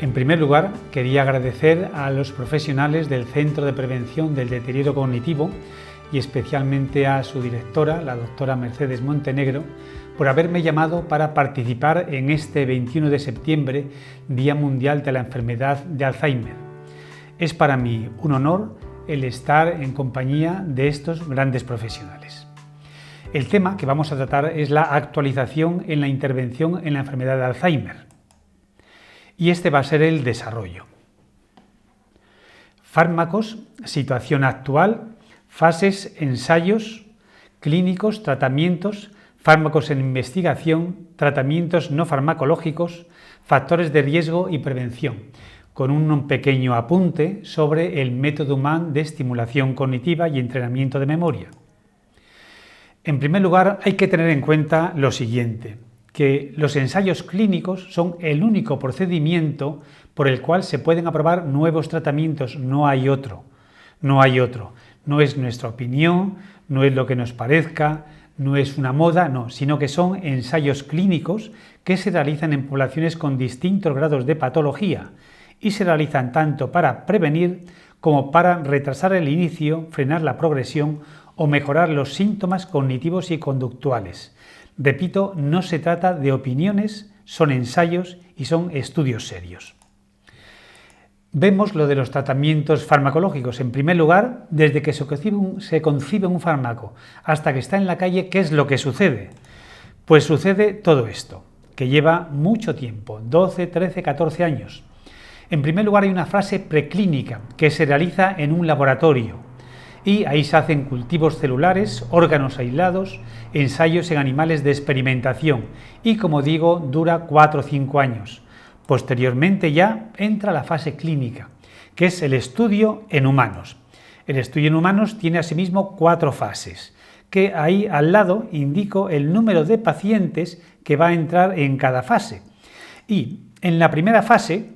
En primer lugar, quería agradecer a los profesionales del Centro de Prevención del Deterioro Cognitivo y especialmente a su directora, la doctora Mercedes Montenegro, por haberme llamado para participar en este 21 de septiembre, Día Mundial de la Enfermedad de Alzheimer. Es para mí un honor el estar en compañía de estos grandes profesionales. El tema que vamos a tratar es la actualización en la intervención en la enfermedad de Alzheimer. Y este va a ser el desarrollo. Fármacos, situación actual, fases, ensayos, clínicos, tratamientos, fármacos en investigación, tratamientos no farmacológicos, factores de riesgo y prevención, con un pequeño apunte sobre el método Mann de estimulación cognitiva y entrenamiento de memoria. En primer lugar, hay que tener en cuenta lo siguiente, que los ensayos clínicos son el único procedimiento por el cual se pueden aprobar nuevos tratamientos, no hay otro. No es nuestra opinión, no es lo que nos parezca, no es una moda, no, sino que son ensayos clínicos que se realizan en poblaciones con distintos grados de patología y se realizan tanto para prevenir como para retrasar el inicio, frenar la progresión o mejorar los síntomas cognitivos y conductuales. Repito, no se trata de opiniones, son ensayos y son estudios serios. Vemos lo de los tratamientos farmacológicos. En primer lugar, desde que se concibe un fármaco hasta que está en la calle, ¿qué es lo que sucede? Pues sucede todo esto, que lleva mucho tiempo, 12, 13, 14 años. En primer lugar, hay una fase preclínica que se realiza en un laboratorio y ahí se hacen cultivos celulares, órganos aislados, ensayos en animales de experimentación y, como digo, dura 4 o 5 años. Posteriormente ya entra la fase clínica, que es el estudio en humanos. El estudio en humanos tiene asimismo 4 fases, que ahí al lado indico el número de pacientes que va a entrar en cada fase. Y en la primera fase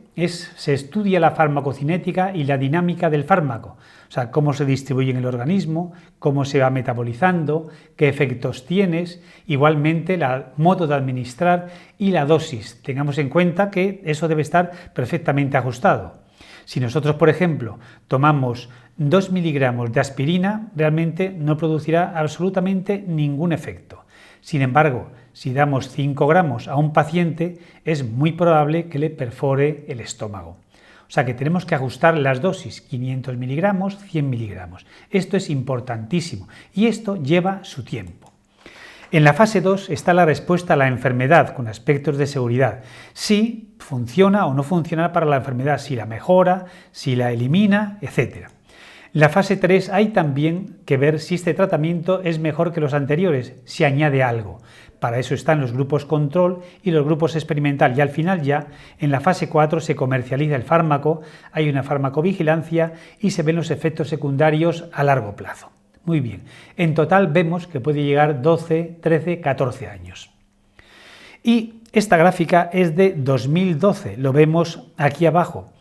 se estudia la farmacocinética y la dinámica del fármaco, o sea, cómo se distribuye en el organismo, cómo se va metabolizando, qué efectos tienes, igualmente el modo de administrar y la dosis. Tengamos en cuenta que eso debe estar perfectamente ajustado. Si nosotros, por ejemplo, tomamos 2 miligramos de aspirina, realmente no producirá absolutamente ningún efecto. Sin embargo, si damos 5 gramos a un paciente, es muy probable que le perfore el estómago. O sea que tenemos que ajustar las dosis, 500 miligramos, 100 miligramos. Esto es importantísimo y esto lleva su tiempo. En la fase 2 está la respuesta a la enfermedad con aspectos de seguridad. Si funciona o no funciona para la enfermedad, si la mejora, si la elimina, etc. En la fase 3 hay también que ver si este tratamiento es mejor que los anteriores, si añade algo. Para eso están los grupos control y los grupos experimental y al final ya en la fase 4 se comercializa el fármaco, hay una farmacovigilancia y se ven los efectos secundarios a largo plazo. Muy bien, en total vemos que puede llegar 12, 13, 14 años. Y esta gráfica es de 2012, lo vemos aquí abajo.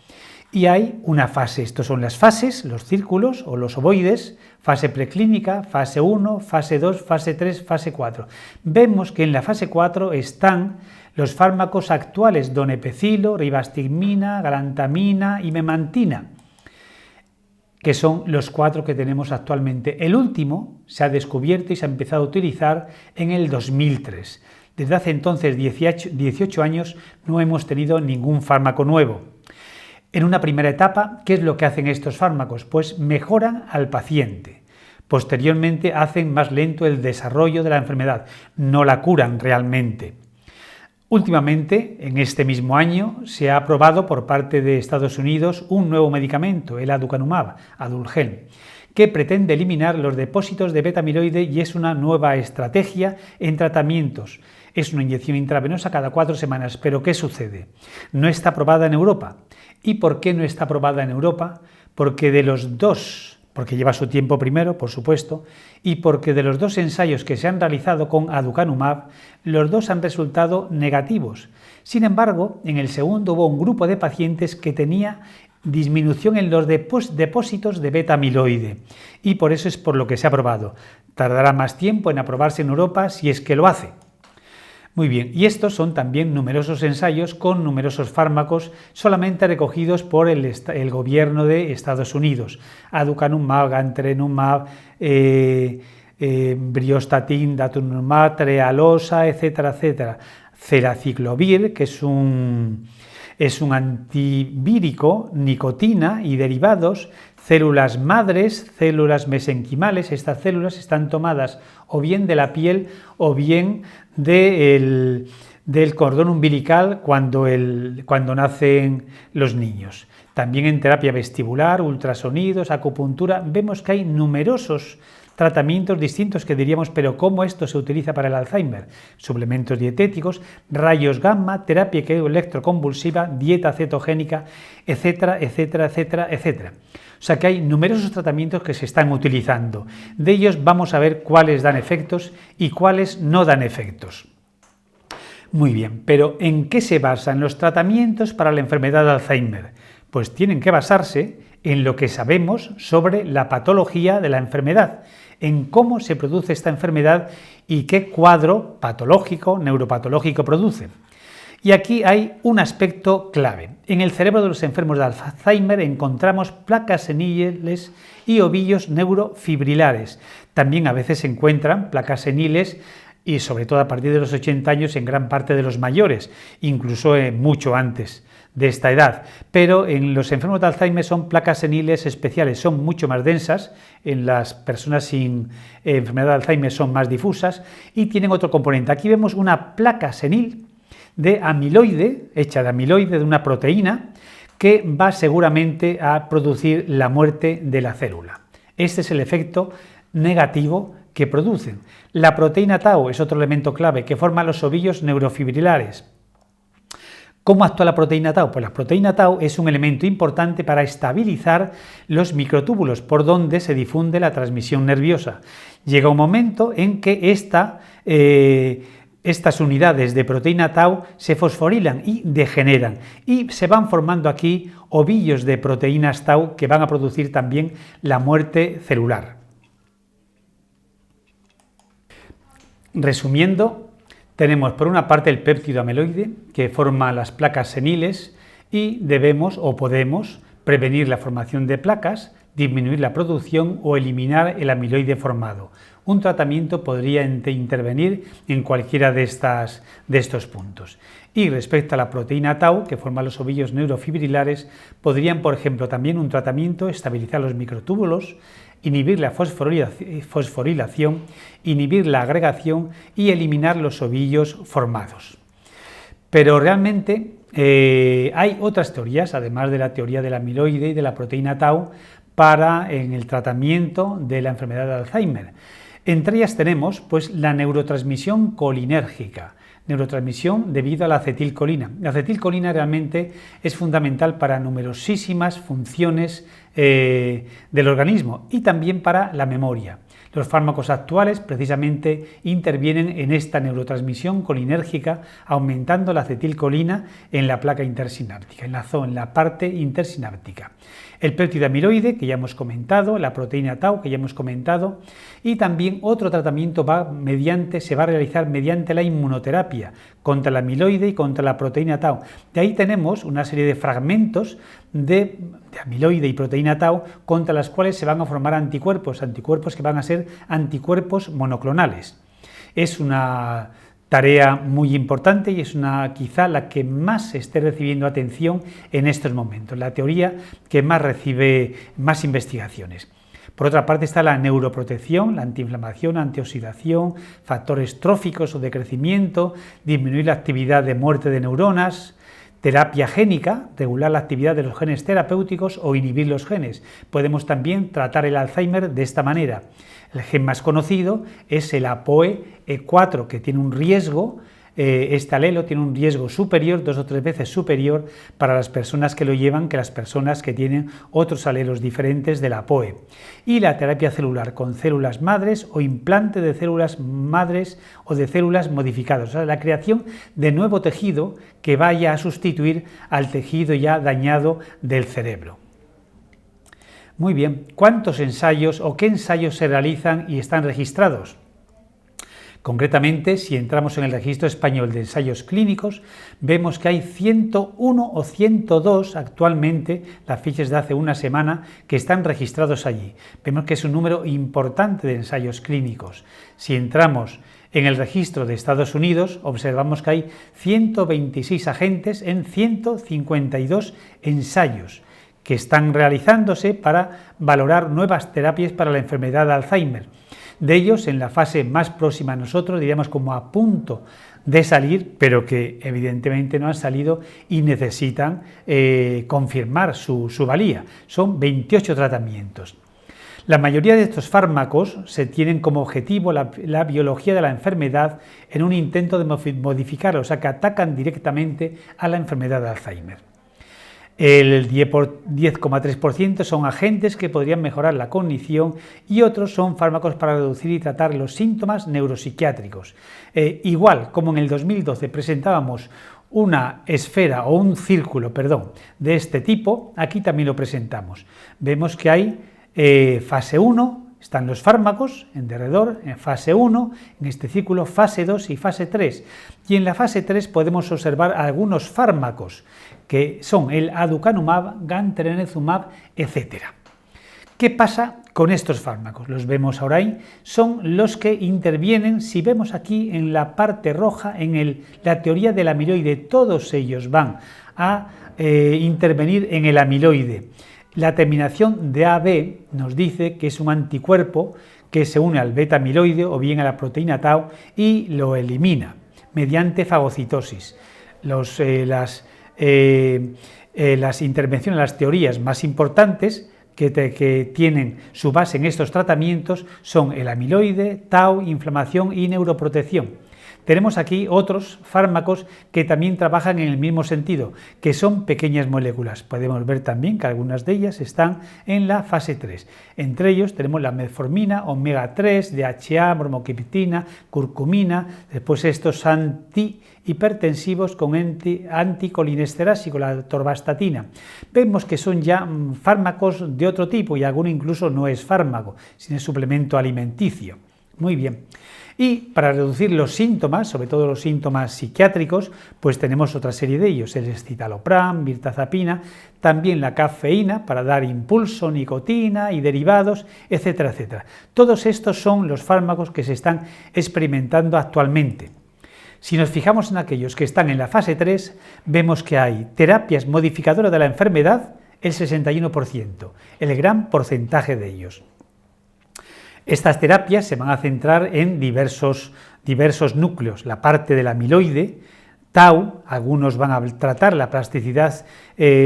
Y hay una fase, estos son las fases, los círculos o los ovoides, fase preclínica, fase 1, fase 2, fase 3, fase 4. Vemos que en la fase 4 están los fármacos actuales, donepezilo, ribastigmina, galantamina y memantina, que son los 4 que tenemos actualmente. El último se ha descubierto y se ha empezado a utilizar en el 2003. Desde hace entonces 18 años no hemos tenido ningún fármaco nuevo. En una primera etapa, ¿qué es lo que hacen estos fármacos? Pues mejoran al paciente. Posteriormente hacen más lento el desarrollo de la enfermedad, no la curan realmente. Últimamente, en este mismo año, se ha aprobado por parte de Estados Unidos un nuevo medicamento, el aducanumab, Adulgel, que pretende eliminar los depósitos de beta-amiloide y es una nueva estrategia en tratamientos. Es una inyección intravenosa cada 4 semanas, pero ¿qué sucede? No está aprobada en Europa. ¿Y por qué no está aprobada en Europa? Porque de los dos, porque lleva su tiempo primero, por supuesto, y porque de los 2 ensayos que se han realizado con aducanumab, los 2 han resultado negativos. Sin embargo, en el segundo hubo un grupo de pacientes que tenía disminución en los depósitos de beta-amiloide y por eso es por lo que se ha aprobado. Tardará más tiempo en aprobarse en Europa si es que lo hace. Muy bien, y estos son también numerosos ensayos con numerosos fármacos solamente recogidos por el gobierno de Estados Unidos. Aducanumab, gantenerumab, briostatin, daratumumab, trealosa, etcétera, etcétera. Ceraciclovir, que es un antivírico, nicotina y derivados, células madres, células mesenquimales. Estas células están tomadas o bien de la piel o bien del cordón umbilical cuando nacen los niños. También en terapia vestibular, ultrasonidos, acupuntura, vemos que hay numerosos tratamientos distintos que diríamos, pero ¿cómo esto se utiliza para el Alzheimer? Suplementos dietéticos, rayos gamma, terapia electroconvulsiva, dieta cetogénica, etcétera, etcétera, etcétera, etcétera. O sea que hay numerosos tratamientos que se están utilizando. De ellos vamos a ver cuáles dan efectos y cuáles no dan efectos. Muy bien, pero ¿en qué se basan los tratamientos para la enfermedad de Alzheimer? Pues tienen que basarse en lo que sabemos sobre la patología de la enfermedad, en cómo se produce esta enfermedad y qué cuadro patológico, neuropatológico produce. Y aquí hay un aspecto clave. En el cerebro de los enfermos de Alzheimer encontramos placas seniles y ovillos neurofibrilares. También a veces se encuentran placas seniles y sobre todo a partir de los 80 años en gran parte de los mayores, incluso mucho antes de esta edad, pero en los enfermos de Alzheimer son placas seniles especiales, son mucho más densas, en las personas sin enfermedad de Alzheimer son más difusas y tienen otro componente. Aquí vemos una placa senil de amiloide, hecha de amiloide, de una proteína, que va seguramente a producir la muerte de la célula. Este es el efecto negativo que producen. La proteína tau es otro elemento clave que forma los ovillos neurofibrilares. ¿Cómo actúa la proteína tau? Pues la proteína tau es un elemento importante para estabilizar los microtúbulos por donde se difunde la transmisión nerviosa. Llega un momento en que estas unidades de proteína tau se fosforilan y degeneran y se van formando aquí ovillos de proteínas tau que van a producir también la muerte celular. Resumiendo, tenemos por una parte el péptido amiloide que forma las placas seniles y debemos o podemos prevenir la formación de placas, disminuir la producción o eliminar el amiloide formado. Un tratamiento podría intervenir en cualquiera de estos puntos. Y respecto a la proteína tau, que forma los ovillos neurofibrilares, podrían, por ejemplo, también un tratamiento estabilizar los microtúbulos, inhibir la fosforilación, inhibir la agregación y eliminar los ovillos formados. Pero realmente hay otras teorías, además de la teoría del amiloide y de la proteína tau, en el tratamiento de la enfermedad de Alzheimer. Entre ellas tenemos pues, la neurotransmisión colinérgica, neurotransmisión debido a la acetilcolina. La acetilcolina realmente es fundamental para numerosísimas funciones del organismo y también para la memoria. Los fármacos actuales precisamente intervienen en esta neurotransmisión colinérgica, aumentando la acetilcolina en la placa intersináptica, en la parte intersináptica. El péptido amiloide, que ya hemos comentado, la proteína tau, que ya hemos comentado, y también otro tratamiento se va a realizar mediante la inmunoterapia contra el amiloide y contra la proteína tau. De ahí tenemos una serie de fragmentos de amiloide y proteína tau contra las cuales se van a formar anticuerpos que van a ser anticuerpos monoclonales. Es una tarea muy importante y es quizá la que más se esté recibiendo atención en estos momentos, la teoría que más recibe más investigaciones. Por otra parte está la neuroprotección, la antiinflamación, antioxidación, factores tróficos o de crecimiento, disminuir la actividad de muerte de neuronas, terapia génica, regular la actividad de los genes terapéuticos o inhibir los genes. Podemos también tratar el Alzheimer de esta manera. El gen más conocido es el ApoE4, que tiene un riesgo, este alelo tiene un riesgo superior, 2 o 3 veces superior para las personas que lo llevan que las personas que tienen otros alelos diferentes del ApoE. Y la terapia celular con células madres o implante de células madres o de células modificadas, o sea, la creación de nuevo tejido que vaya a sustituir al tejido ya dañado del cerebro. Muy bien, ¿cuántos ensayos o qué ensayos se realizan y están registrados? Concretamente, si entramos en el Registro Español de Ensayos Clínicos, vemos que hay 101 o 102 actualmente, las fichas de hace una semana, que están registrados allí. Vemos que es un número importante de ensayos clínicos. Si entramos en el registro de Estados Unidos, observamos que hay 126 agentes en 152 ensayos que están realizándose para valorar nuevas terapias para la enfermedad de Alzheimer. De ellos, en la fase más próxima a nosotros, diríamos como a punto de salir, pero que evidentemente no han salido y necesitan confirmar su valía. Son 28 tratamientos. La mayoría de estos fármacos se tienen como objetivo la biología de la enfermedad en un intento de modificarla, o sea que atacan directamente a la enfermedad de Alzheimer. El 10,3% son agentes que podrían mejorar la cognición y otros son fármacos para reducir y tratar los síntomas neuropsiquiátricos. Igual como en el 2012 presentábamos una esfera o un círculo, de este tipo, aquí también lo presentamos. Vemos que hay fase 1, están los fármacos en derredor, en fase 1, en este círculo, fase 2 y fase 3. Y en la fase 3 podemos observar algunos fármacos, que son el aducanumab, gantenerumab, etc. ¿Qué pasa con estos fármacos? Los vemos ahora ahí, son los que intervienen, si vemos aquí en la parte roja, en la teoría del amiloide, todos ellos van a intervenir en el amiloide. La terminación de AB nos dice que es un anticuerpo que se une al beta amiloide o bien a la proteína tau y lo elimina mediante fagocitosis. Las intervenciones, las teorías más importantes que tienen su base en estos tratamientos son el amiloide, tau, inflamación y neuroprotección. Tenemos aquí otros fármacos que también trabajan en el mismo sentido, que son pequeñas moléculas. Podemos ver también que algunas de ellas están en la fase 3. Entre ellos tenemos la metformina, omega 3, DHA, bromocriptina, curcumina, después estos antihipertensivos con anticolinesterásico, la atorvastatina. Vemos que son ya fármacos de otro tipo y alguno incluso no es fármaco, sino es suplemento alimenticio. Muy bien. Y para reducir los síntomas, sobre todo los síntomas psiquiátricos, pues tenemos otra serie de ellos, el escitalopram, mirtazapina, también la cafeína para dar impulso, nicotina y derivados, etcétera, etcétera. Todos estos son los fármacos que se están experimentando actualmente. Si nos fijamos en aquellos que están en la fase 3, vemos que hay terapias modificadoras de la enfermedad, el 61%, el gran porcentaje de ellos. Estas terapias se van a centrar en diversos núcleos, la parte del amiloide, tau, algunos van a tratar la plasticidad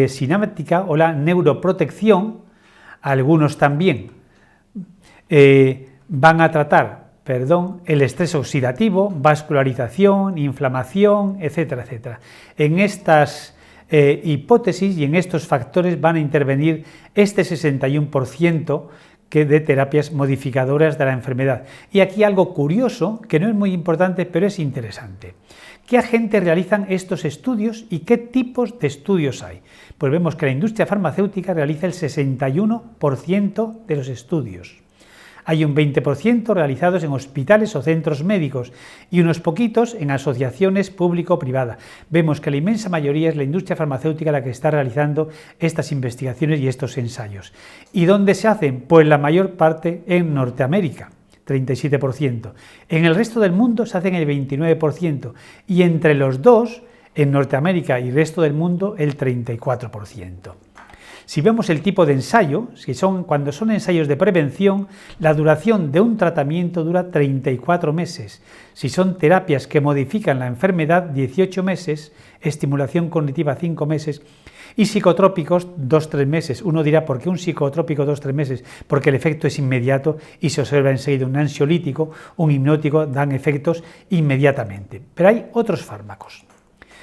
sináptica o la neuroprotección, algunos también van a tratar el estrés oxidativo, vascularización, inflamación, etcétera, etcétera. En estas hipótesis y en estos factores van a intervenir este 61% de terapias modificadoras de la enfermedad. Y aquí algo curioso, que no es muy importante, pero es interesante. ¿Qué agentes realizan estos estudios y qué tipos de estudios hay? Pues vemos que la industria farmacéutica realiza el 61% de los estudios. Hay un 20% realizados en hospitales o centros médicos y unos poquitos en asociaciones público-privadas. Vemos que la inmensa mayoría es la industria farmacéutica la que está realizando estas investigaciones y estos ensayos. ¿Y dónde se hacen? Pues la mayor parte en Norteamérica, 37%. En el resto del mundo se hacen el 29% y entre los dos, en Norteamérica y el resto del mundo, el 34%. Si vemos el tipo de ensayo, cuando son ensayos de prevención, la duración de un tratamiento dura 34 meses. Si son terapias que modifican la enfermedad, 18 meses, estimulación cognitiva 5 meses y psicotrópicos 2-3 meses. Uno dirá, ¿por qué un psicotrópico 2-3 meses? Porque el efecto es inmediato y se observa enseguida un ansiolítico, un hipnótico, dan efectos inmediatamente. Pero hay otros fármacos.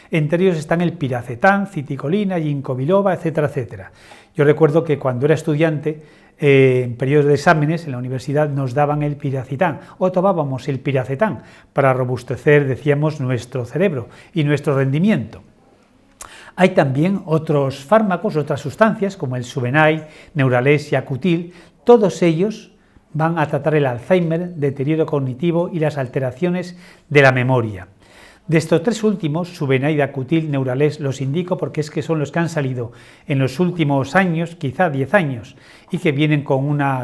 Entre ellos están el piracetam, citicolina, ginkgo biloba, etcétera, etcétera. Yo recuerdo que cuando era estudiante, en periodos de exámenes en la universidad nos daban el piracetam o tomábamos el piracetam para robustecer, decíamos, nuestro cerebro y nuestro rendimiento. Hay también otros fármacos, otras sustancias como el Subenai, Neuralex y Acutil, todos ellos van a tratar el Alzheimer, deterioro cognitivo y las alteraciones de la memoria. De estos tres últimos, Subenaida, Cutil, Neuralex, los indico porque es que son los que han salido en los últimos años, quizá 10 años, y que vienen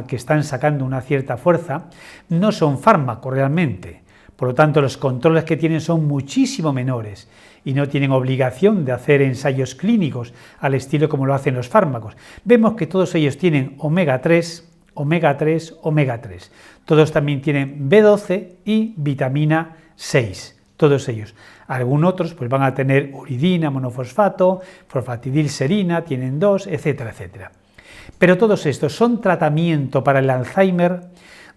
que están sacando una cierta fuerza. No son fármacos realmente, por lo tanto los controles que tienen son muchísimo menores y no tienen obligación de hacer ensayos clínicos al estilo como lo hacen los fármacos. Vemos que todos ellos tienen omega 3, omega 3, omega 3. Todos también tienen B12 y vitamina 6. Todos ellos. Algunos otros pues van a tener uridina, monofosfato, fosfatidilserina, tienen 2, etcétera, etcétera. Pero todos estos son tratamiento para el Alzheimer.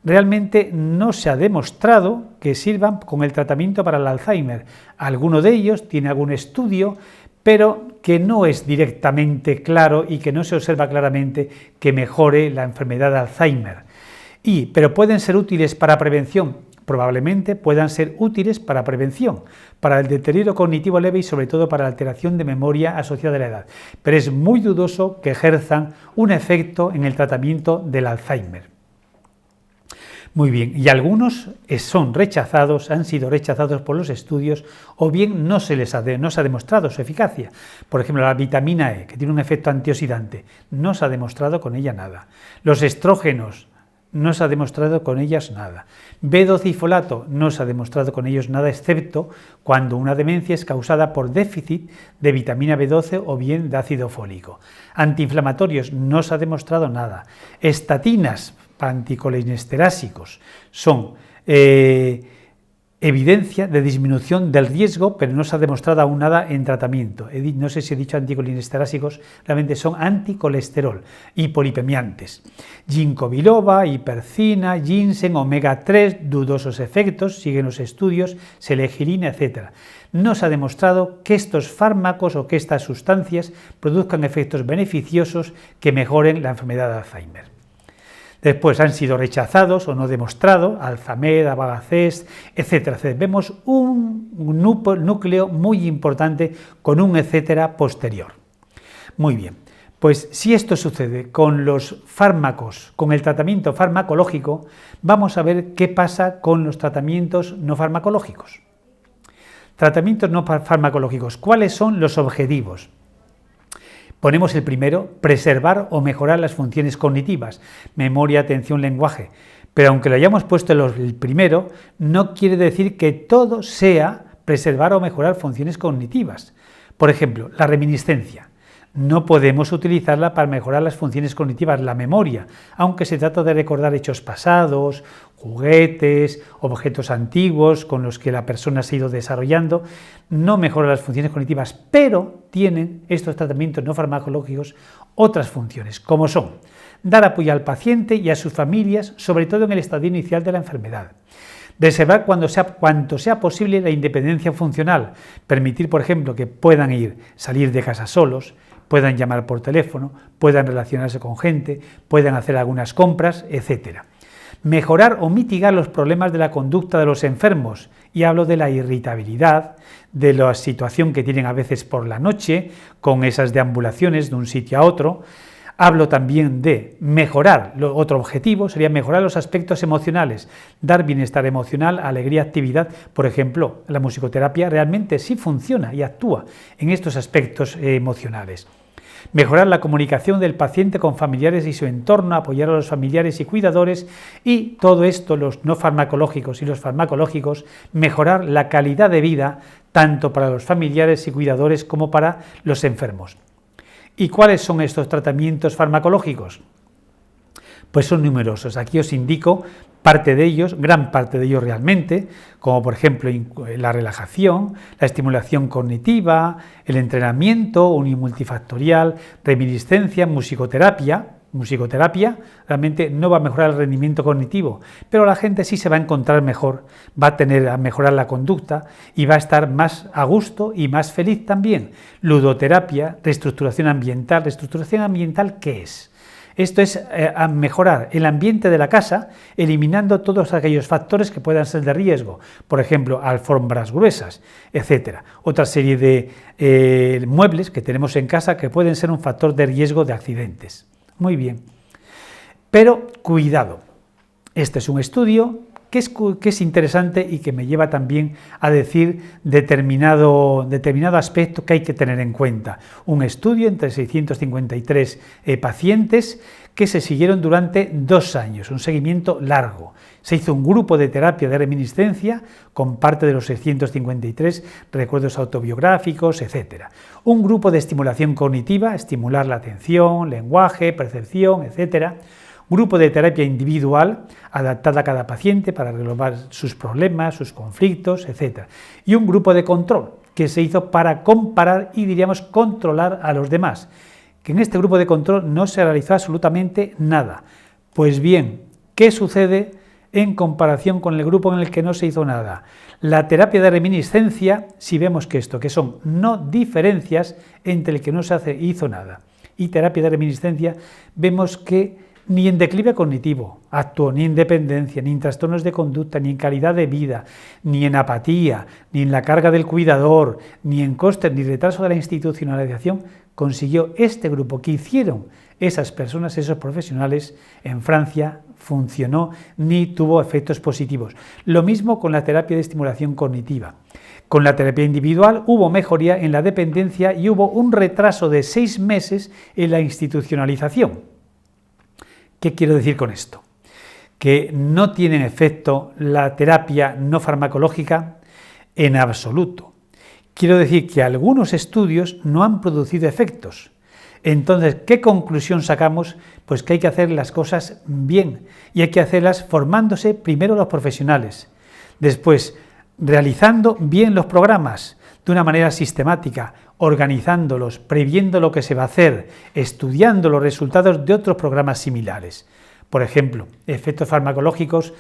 Realmente no se ha demostrado que sirvan con el tratamiento para el Alzheimer. Alguno de ellos tiene algún estudio, pero que no es directamente claro y que no se observa claramente que mejore la enfermedad de Alzheimer. Pero pueden ser útiles para prevención. Probablemente puedan ser útiles para prevención, para el deterioro cognitivo leve y sobre todo para la alteración de memoria asociada a la edad. Pero es muy dudoso que ejerzan un efecto en el tratamiento del Alzheimer. Muy bien, y algunos han sido rechazados por los estudios o bien no se ha demostrado su eficacia. Por ejemplo, la vitamina E, que tiene un efecto antioxidante, no se ha demostrado con ella nada. Los estrógenos, no se ha demostrado con ellas nada. B12 y folato, no se ha demostrado con ellos nada, excepto cuando una demencia es causada por déficit de vitamina B12 o bien de ácido fólico. Antiinflamatorios, no se ha demostrado nada. Estatinas, anticolinestérasicos, son evidencia de disminución del riesgo, pero no se ha demostrado aún nada en tratamiento. No sé si he dicho anticolinestérasicos, realmente son anticolesterol, hipolipemiantes. Ginkgo biloba, hipercina, ginseng, omega 3, dudosos efectos, siguen los estudios, selegilina, etc. No se ha demostrado que estos fármacos o que estas sustancias produzcan efectos beneficiosos que mejoren la enfermedad de Alzheimer. Después han sido rechazados o no demostrados, Alzamed, Abagacest, etcétera, etcétera. Vemos un núcleo muy importante con un etcétera posterior. Muy bien, pues si esto sucede con los fármacos, con el tratamiento farmacológico, vamos a ver qué pasa con los tratamientos no farmacológicos. Tratamientos no farmacológicos, ¿cuáles son los objetivos? Ponemos el primero, preservar o mejorar las funciones cognitivas, memoria, atención, lenguaje. Pero aunque lo hayamos puesto el primero, no quiere decir que todo sea preservar o mejorar funciones cognitivas. Por ejemplo, la reminiscencia. No podemos utilizarla para mejorar las funciones cognitivas, la memoria, aunque se trata de recordar hechos pasados, juguetes, objetos antiguos con los que la persona se ha ido desarrollando, no mejora las funciones cognitivas, pero tienen estos tratamientos no farmacológicos otras funciones, como son dar apoyo al paciente y a sus familias, sobre todo en el estadio inicial de la enfermedad. Reservar cuanto sea posible la independencia funcional, permitir, por ejemplo, que puedan salir de casa solos, puedan llamar por teléfono, puedan relacionarse con gente, puedan hacer algunas compras, etc. Mejorar o mitigar los problemas de la conducta de los enfermos, y hablo de la irritabilidad, de la situación que tienen a veces por la noche, con esas deambulaciones de un sitio a otro. Hablo también de mejorar, otro objetivo sería mejorar los aspectos emocionales, dar bienestar emocional, alegría, actividad. Por ejemplo, la musicoterapia realmente sí funciona y actúa en estos aspectos emocionales. Mejorar la comunicación del paciente con familiares y su entorno, apoyar a los familiares y cuidadores, y todo esto, los no farmacológicos y los farmacológicos, mejorar la calidad de vida tanto para los familiares y cuidadores como para los enfermos. ¿Y cuáles son estos tratamientos farmacológicos? Pues son numerosos. Aquí os indico parte de ellos, gran parte de ellos realmente, como por ejemplo la relajación, la estimulación cognitiva, el entrenamiento unimultifactorial, reminiscencia, musicoterapia. Musicoterapia realmente no va a mejorar el rendimiento cognitivo, pero la gente sí se va a encontrar mejor, va a mejorar la conducta y va a estar más a gusto y más feliz también. Ludoterapia, reestructuración ambiental. ¿Reestructuración ambiental qué es? Esto es mejorar el ambiente de la casa, eliminando todos aquellos factores que puedan ser de riesgo, por ejemplo, alfombras gruesas, etc. Otra serie de muebles que tenemos en casa que pueden ser un factor de riesgo de accidentes. Muy bien, pero cuidado, Este es un estudio que es interesante y que me lleva también a decir determinado aspecto que hay que tener en cuenta. Un estudio entre 653 pacientes que se siguieron durante 2 años, un seguimiento largo. Se hizo un grupo de terapia de reminiscencia con parte de los 653 recuerdos autobiográficos, etc. Un grupo de estimulación cognitiva, estimular la atención, lenguaje, percepción, etc. Grupo de terapia individual, adaptada a cada paciente para resolver sus problemas, sus conflictos, etc. Y un grupo de control, que se hizo para comparar y, diríamos, controlar a los demás. Que en este grupo de control no se realizó absolutamente nada. Pues bien, ¿qué sucede en comparación con el grupo en el que no se hizo nada? La terapia de reminiscencia, si vemos que son no diferencias entre el que no se hizo nada y terapia de reminiscencia, vemos que ni en declive cognitivo actuó, ni en dependencia, ni en trastornos de conducta, ni en calidad de vida, ni en apatía, ni en la carga del cuidador, ni en costes, ni retraso de la institucionalización, consiguió este grupo que hicieron esas personas, esos profesionales en Francia, funcionó ni tuvo efectos positivos. Lo mismo con la terapia de estimulación cognitiva. Con la terapia individual hubo mejoría en la dependencia y hubo un retraso de 6 meses en la institucionalización. ¿Qué quiero decir con esto? Que no tienen efecto la terapia no farmacológica en absoluto. Quiero decir que algunos estudios no han producido efectos. Entonces, ¿qué conclusión sacamos? Pues que hay que hacer las cosas bien y hay que hacerlas formándose primero los profesionales, después realizando bien los programas de una manera sistemática, organizándolos, previendo lo que se va a hacer, estudiando los resultados de otros programas similares. Por ejemplo, efectos farmacológicos,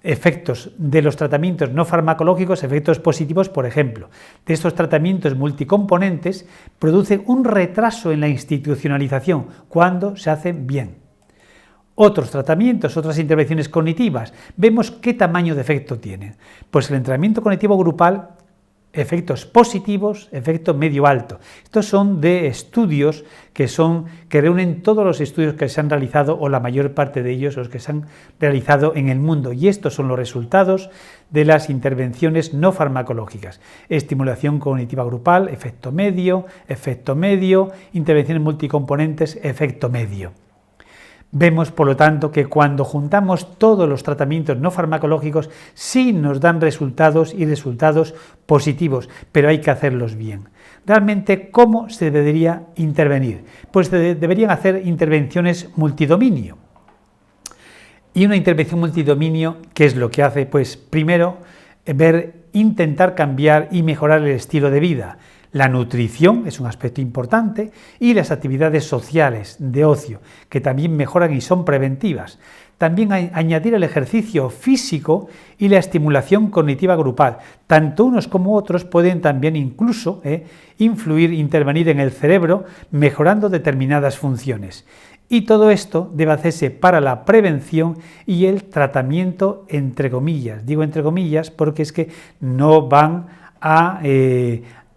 efectos de los tratamientos no farmacológicos, efectos positivos, por ejemplo, de estos tratamientos multicomponentes, producen un retraso en la institucionalización cuando se hacen bien. Otros tratamientos, otras intervenciones cognitivas, vemos qué tamaño de efecto tienen. Pues el entrenamiento cognitivo grupal, efectos positivos, efecto medio-alto. Estos son de estudios que reúnen todos los estudios que se han realizado, o la mayor parte de ellos, los que se han realizado en el mundo. Y estos son los resultados de las intervenciones no farmacológicas. Estimulación cognitiva grupal, efecto medio, intervenciones multicomponentes, efecto medio. Vemos, por lo tanto, que cuando juntamos todos los tratamientos no farmacológicos sí nos dan resultados y resultados positivos, pero hay que hacerlos bien. Realmente, ¿cómo se debería intervenir? Pues deberían hacer intervenciones multidominio. Y una intervención multidominio, ¿qué es lo que hace? Pues primero, intentar cambiar y mejorar el estilo de vida. La nutrición es un aspecto importante y las actividades sociales de ocio, que también mejoran y son preventivas. También añadir el ejercicio físico y la estimulación cognitiva grupal. Tanto unos como otros pueden también incluso intervenir en el cerebro, mejorando determinadas funciones. Y todo esto debe hacerse para la prevención y el tratamiento, entre comillas. Digo entre comillas porque es que no van a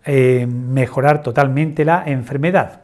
mejorar totalmente la enfermedad.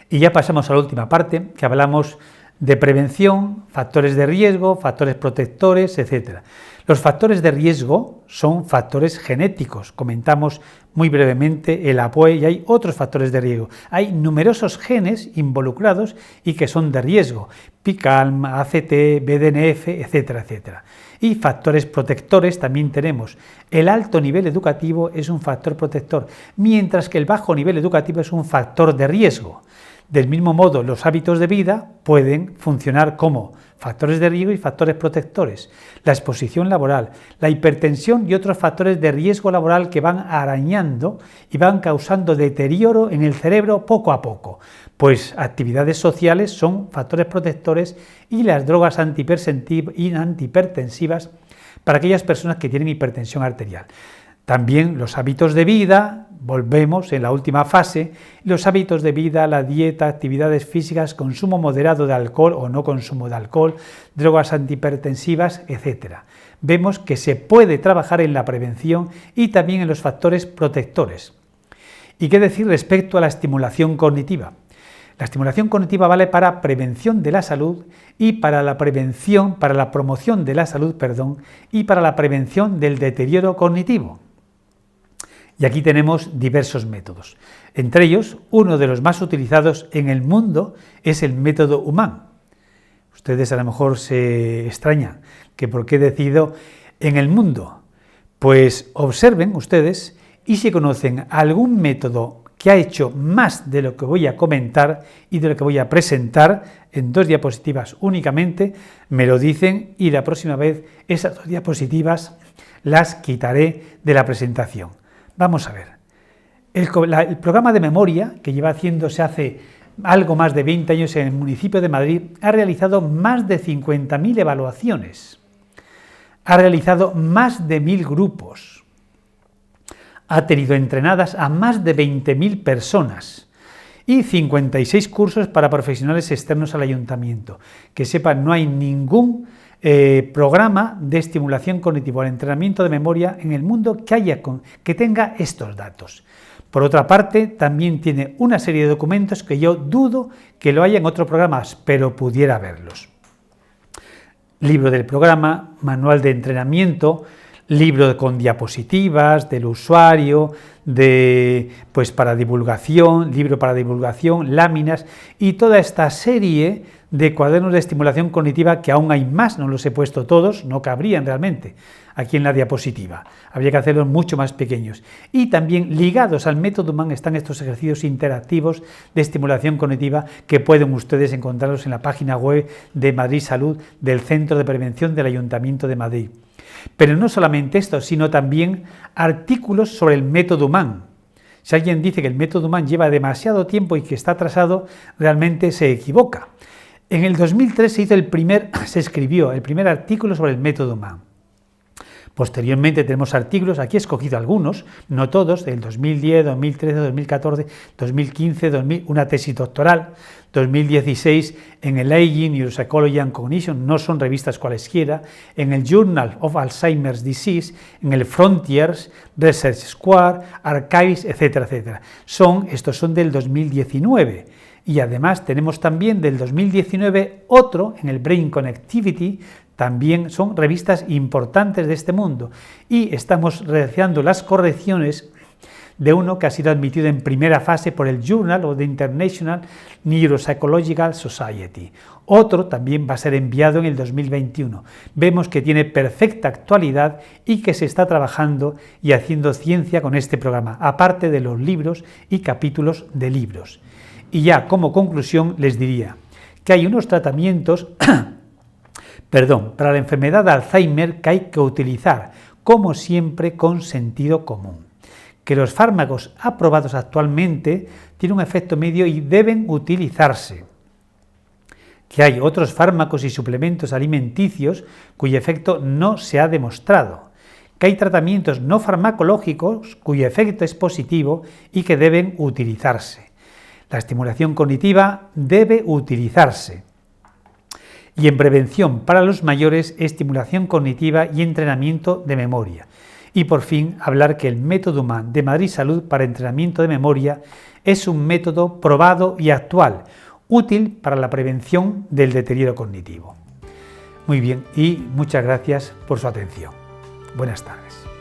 Y ya pasamos a la última parte, que hablamos de prevención, factores de riesgo, factores protectores, etc. Los factores de riesgo son factores genéticos. Comentamos muy brevemente el APOE y hay otros factores de riesgo. Hay numerosos genes involucrados y que son de riesgo, PICALM, ACT, BDNF, etcétera, etcétera. Y factores protectores también tenemos. El alto nivel educativo es un factor protector, mientras que el bajo nivel educativo es un factor de riesgo. Del mismo modo, los hábitos de vida pueden funcionar como factores de riesgo y factores protectores. La exposición laboral, la hipertensión y otros factores de riesgo laboral que van arañando y van causando deterioro en el cerebro poco a poco. Pues actividades sociales son factores protectores y las drogas antihipertensivas para aquellas personas que tienen hipertensión arterial. También los hábitos de vida, volvemos en la última fase, los hábitos de vida, la dieta, actividades físicas, consumo moderado de alcohol o no consumo de alcohol, drogas antihipertensivas, etc. Vemos que se puede trabajar en la prevención y también en los factores protectores. ¿Y qué decir respecto a la estimulación cognitiva? La estimulación cognitiva vale para prevención de la salud y para la promoción de la salud, y para la prevención del deterioro cognitivo. Y aquí tenemos diversos métodos. Entre ellos, uno de los más utilizados en el mundo es el método Uman. Ustedes a lo mejor se extrañan que por qué he decidido en el mundo. Pues observen ustedes y si conocen algún método que ha hecho más de lo que voy a comentar y de lo que voy a presentar en 2 diapositivas únicamente, me lo dicen y la próxima vez esas 2 diapositivas las quitaré de la presentación. Vamos a ver. El programa de memoria que lleva haciéndose hace algo más de 20 años en el municipio de Madrid ha realizado más de 50.000 evaluaciones, ha realizado más de 1.000 grupos, ha tenido entrenadas a más de 20.000 personas y 56 cursos para profesionales externos al ayuntamiento. Que sepan, no hay ningún programa de estimulación cognitiva o entrenamiento de memoria en el mundo que tenga estos datos. Por otra parte, también tiene una serie de documentos que yo dudo que lo haya en otros programas, pero pudiera haberlos. Libro del programa, manual de entrenamiento, libro con diapositivas del usuario, para divulgación, libro para divulgación, láminas y toda esta serie de cuadernos de estimulación cognitiva que aún hay más, no los he puesto todos, no cabrían realmente aquí en la diapositiva, habría que hacerlos mucho más pequeños. Y también ligados al método Uman están estos ejercicios interactivos de estimulación cognitiva que pueden ustedes encontrarlos en la página web de Madrid Salud del Centro de Prevención del Ayuntamiento de Madrid. Pero no solamente esto, sino también artículos sobre el método Uman. Si alguien dice que el método Uman lleva demasiado tiempo y que está atrasado, realmente se equivoca. En el 2003 se escribió el primer artículo sobre el método Uman. Posteriormente tenemos artículos, aquí he escogido algunos, no todos, del 2010, 2013, 2014, 2015, una tesis doctoral, 2016 en el Aging, Neuropsychology and Cognition, no son revistas cualesquiera, en el Journal of Alzheimer's Disease, en el Frontiers, Research Square, Archives, etcétera, etcétera. Estos son del 2019 y además tenemos también del 2019 otro en el Brain Connectivity. También son revistas importantes de este mundo y estamos realizando las correcciones de uno que ha sido admitido en primera fase por el Journal of the International Neuropsychological Society. Otro también va a ser enviado en el 2021. Vemos que tiene perfecta actualidad y que se está trabajando y haciendo ciencia con este programa, aparte de los libros y capítulos de libros. Y ya como conclusión les diría que hay unos tratamientos para la enfermedad de Alzheimer que hay que utilizar, como siempre, con sentido común. Que los fármacos aprobados actualmente tienen un efecto medio y deben utilizarse. Que hay otros fármacos y suplementos alimenticios cuyo efecto no se ha demostrado. Que hay tratamientos no farmacológicos cuyo efecto es positivo y que deben utilizarse. La estimulación cognitiva debe utilizarse. Y en prevención para los mayores, estimulación cognitiva y entrenamiento de memoria. Y por fin, hablar que el método Uman de Madrid Salud para entrenamiento de memoria es un método probado y actual, útil para la prevención del deterioro cognitivo. Muy bien, y muchas gracias por su atención. Buenas tardes.